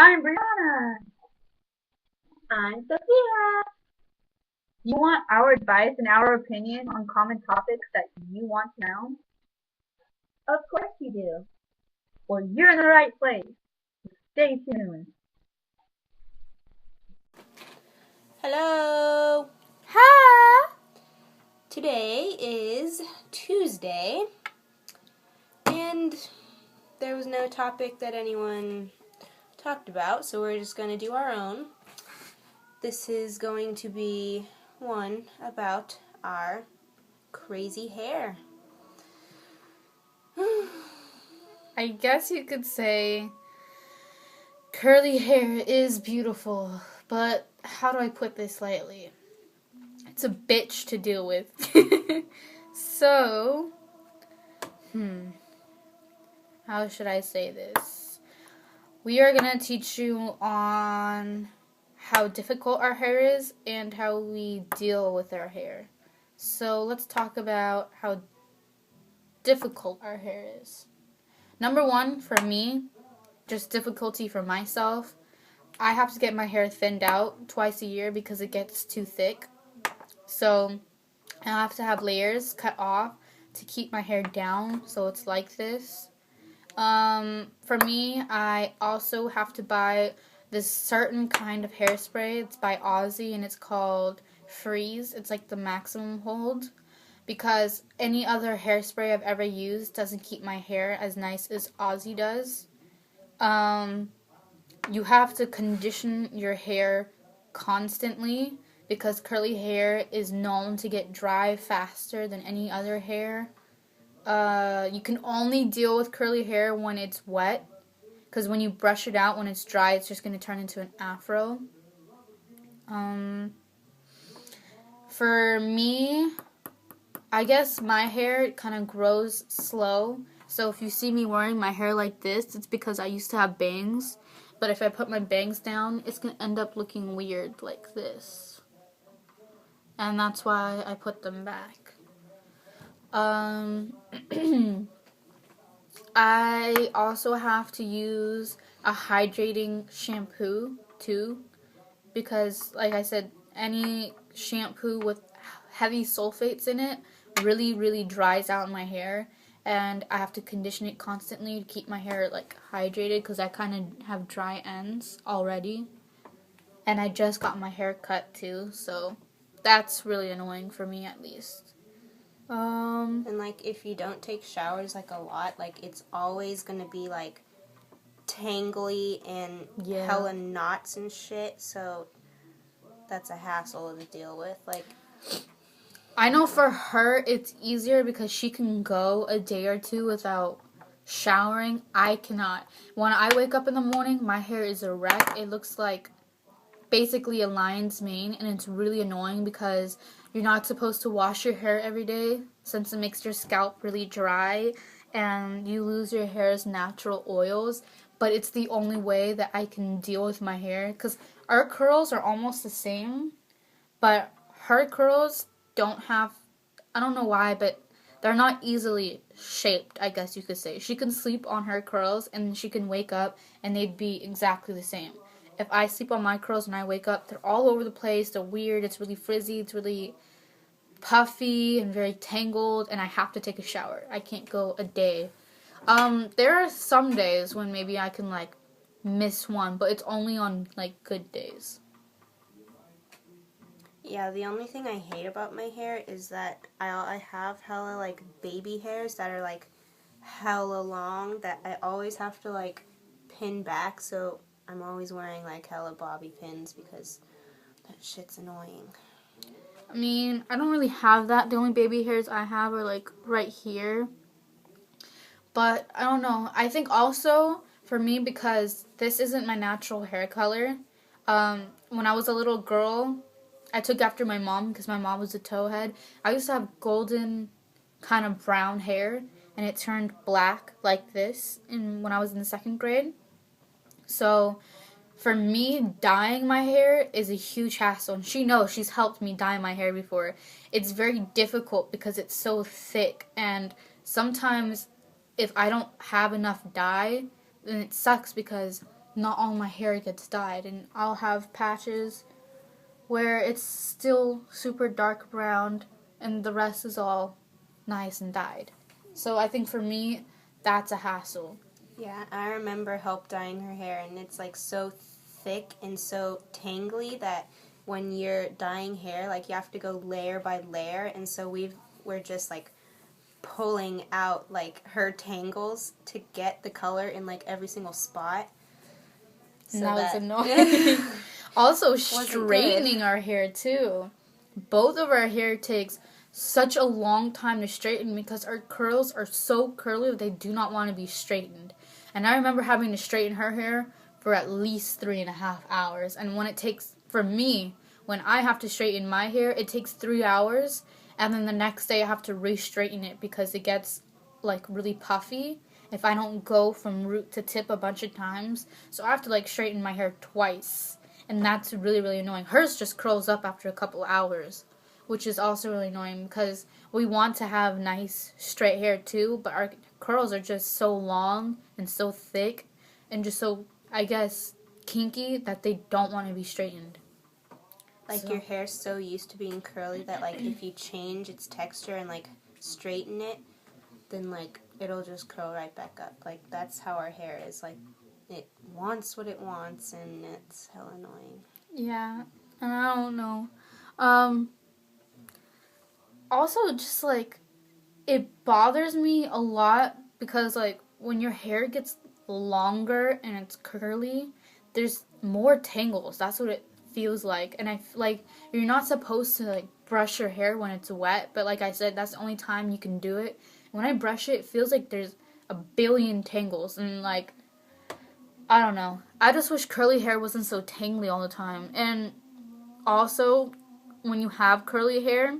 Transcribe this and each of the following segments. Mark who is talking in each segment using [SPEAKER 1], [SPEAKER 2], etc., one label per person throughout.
[SPEAKER 1] I'm Brianna.
[SPEAKER 2] I'm Sophia.
[SPEAKER 1] You want our advice and our opinion on common topics that you want to know?
[SPEAKER 2] Of course you do.
[SPEAKER 1] Well, you're in the right place. Stay tuned.
[SPEAKER 2] Hello. Hi. Today is Tuesday, and there was no topic that anyone talked about, so we're just going to do our own. This is going to be one about our crazy hair.
[SPEAKER 3] I guess you could say curly hair is beautiful, but how do I put this lightly? It's a bitch to deal with. So, how should I say this? We are going to teach you on how difficult our hair is and how we deal with our hair. So, let's talk about how difficult our hair is. Number one, for me, just difficulty for myself. I have to get my hair thinned out twice a year because it gets too thick. So I have to have layers cut off to keep my hair down so it's like this. For me, I also have to buy this certain kind of hairspray. It's by Aussie and it's called Freeze. It's like the maximum hold because any other hairspray I've ever used doesn't keep my hair as nice as Aussie does. You have to condition your hair constantly because curly hair is known to get dry faster than any other hair. You can only deal with curly hair when it's wet because when you brush it out when it's dry, it's just going to turn into an afro. For me, I guess my hair kind of grows slow. So if you see me wearing my hair like this, it's because I used to have bangs. But if I put my bangs down, it's going to end up looking weird like this. And that's why I put them back. I also have to use a hydrating shampoo too. Because, like I said, any shampoo with heavy sulfates in it really, really dries out my hair. And I have to condition it constantly to keep my hair like hydrated because I kind of have dry ends already. And I just got my hair cut too, so that's really annoying for me at least.
[SPEAKER 2] And like if you don't take showers like a lot, like it's always going to be like tangly and hella knots and shit, so that's a hassle to deal with. Like,
[SPEAKER 3] I know for her it's easier because she can go a day or two without showering. I cannot. When I wake up in the morning, my hair is a wreck. It looks like basically a lion's mane, and it's really annoying because you're not supposed to wash your hair every day since it makes your scalp really dry and you lose your hair's natural oils. But it's the only way that I can deal with my hair because our curls are almost the same, but her curls don't have, I don't know why, but they're not easily shaped, I guess you could say. She can sleep on her curls and she can wake up and they'd be exactly the same. If I sleep on my curls and I wake up, they're all over the place, they're weird, it's really frizzy, it's really puffy and very tangled, and I have to take a shower. I can't go a day. There are some days when maybe I can like miss one, but it's only on like good days.
[SPEAKER 2] yeah, the only thing I hate about my hair is that I have hella like baby hairs that are like hella long that I always have to like pin back, so I'm always wearing like hella bobby pins because that shit's annoying.
[SPEAKER 3] I mean, I don't really have that. The only baby hairs I have are like right here. But I don't know. I think also for me because this isn't my natural hair color. When I was a little girl, I took after my mom because my mom was a towhead. I used to have golden kind of brown hair and it turned black like this when I was in the second grade. So for me, dyeing my hair is a huge hassle. And she knows she's helped me dye my hair before. It's very difficult because it's so thick. And sometimes if I don't have enough dye, then it sucks because not all my hair gets dyed, and I'll have patches where it's still super dark brown and the rest is all nice and dyed. So I think for me, that's a hassle.
[SPEAKER 2] Yeah, I remember help dyeing her hair, and it's like so thick and so tangly that when you're dyeing hair, like you have to go layer by layer, and so we're just like pulling out like her tangles to get the color in like every single spot.
[SPEAKER 3] So that was annoying. Also, straightening
[SPEAKER 2] good.
[SPEAKER 3] our hair too. Both of our hair takes such a long time to straighten because our curls are so curly that they do not want to be straightened. And I remember having to straighten her hair for at least 3.5 hours. And when it takes, for me, when I have to straighten my hair, it takes 3 hours. And then the next day I have to re-straighten it because it gets like really puffy if I don't go from root to tip a bunch of times. So I have to like straighten my hair twice. And that's really, really annoying. Hers just curls up after a couple hours, which is also really annoying because we want to have nice straight hair too, but our curls are just so long and so thick and just so, I guess, kinky that they don't want to be straightened.
[SPEAKER 2] Like your hair's so used to being curly that like if you change its texture and like straighten it, then like it'll just curl right back up. Like that's how our hair is. Like it wants what it wants, and it's hell annoying.
[SPEAKER 3] Yeah, and I don't know. Also, just like it bothers me a lot because like when your hair gets longer and it's curly, there's more tangles. That's what it feels like. And I like you're not supposed to like brush your hair when it's wet, but like I said, that's the only time you can do it. When I brush it, it feels like there's a billion tangles, and like I don't know. I just wish curly hair wasn't so tangly all the time. And also, when you have curly hair,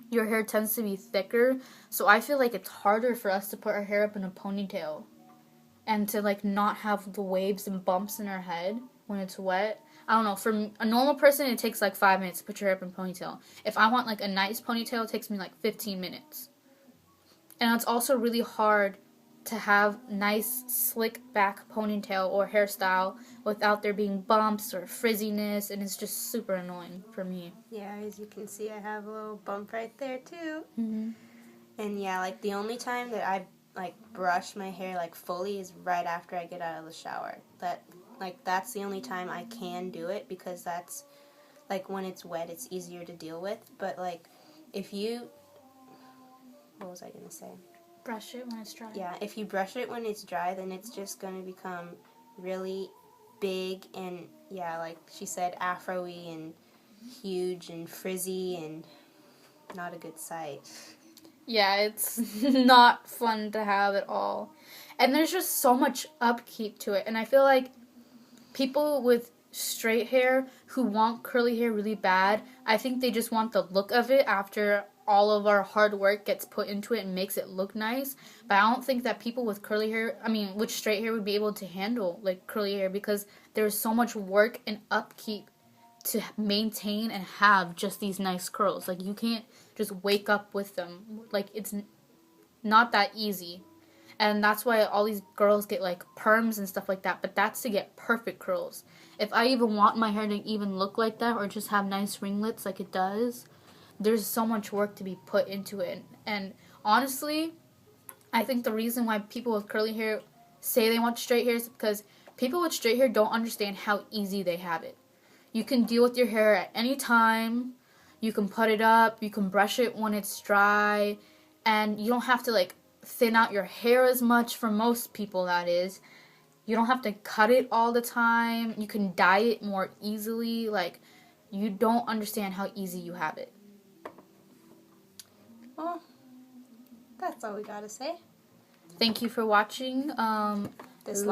[SPEAKER 3] your hair tends to be thicker, so I feel like it's harder for us to put our hair up in a ponytail and to like not have the waves and bumps in our head when it's wet. I don't know, for a normal person it takes like 5 minutes to put your hair up in a ponytail. If I want like a nice ponytail, it takes me like 15 minutes. And it's also really hard to have nice slick back ponytail or hairstyle without there being bumps or frizziness, and it's just super annoying for me.
[SPEAKER 2] Yeah, as you can see, I have a little bump right there too.
[SPEAKER 3] Mm-hmm.
[SPEAKER 2] And yeah, like the only time that I like brush my hair like fully is right after I get out of the shower. That's the only time I can do it because that's like when it's wet, it's easier to deal with. But like if you, what was I gonna say?
[SPEAKER 3] Brush it when it's dry.
[SPEAKER 2] Yeah, if you brush it when it's dry, then it's just going to become really big and, yeah, like she said, afro-y and huge and frizzy and not a good sight.
[SPEAKER 3] Yeah, it's not fun to have at all. And there's just so much upkeep to it. And I feel like people with straight hair who want curly hair really bad, I think they just want the look of it after all of our hard work gets put into it and makes it look nice. But I don't think that people with with straight hair would be able to handle like curly hair because there's so much work and upkeep to maintain and have just these nice curls. Like you can't just wake up with them. Like it's not that easy. And that's why all these girls get like perms and stuff like that, but that's to get perfect curls. If I even want my hair to even look like that or just have nice ringlets like it does, there's so much work to be put into it. And honestly, I think the reason why people with curly hair say they want straight hair is because people with straight hair don't understand how easy they have it. You can deal with your hair at any time. You can put it up. You can brush it when it's dry. And you don't have to like thin out your hair as much for most people, that is. You don't have to cut it all the time. You can dye it more easily. Like, you don't understand how easy you have it.
[SPEAKER 2] Well, that's all we gotta say.
[SPEAKER 3] Thank you for watching.
[SPEAKER 2] This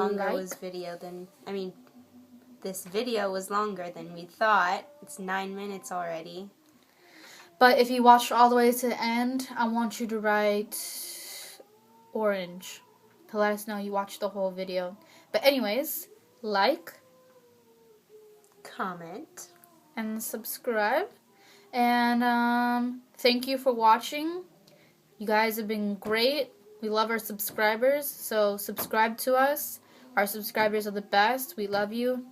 [SPEAKER 2] video was longer than we thought. It's 9 minutes already.
[SPEAKER 3] But if you watched all the way to the end, I want you to write orange to let us know you watched the whole video. But anyways, like,
[SPEAKER 2] comment,
[SPEAKER 3] and subscribe. And thank you for watching. You guys have been great. We love our subscribers, so subscribe to us. Our subscribers are the best. We love you.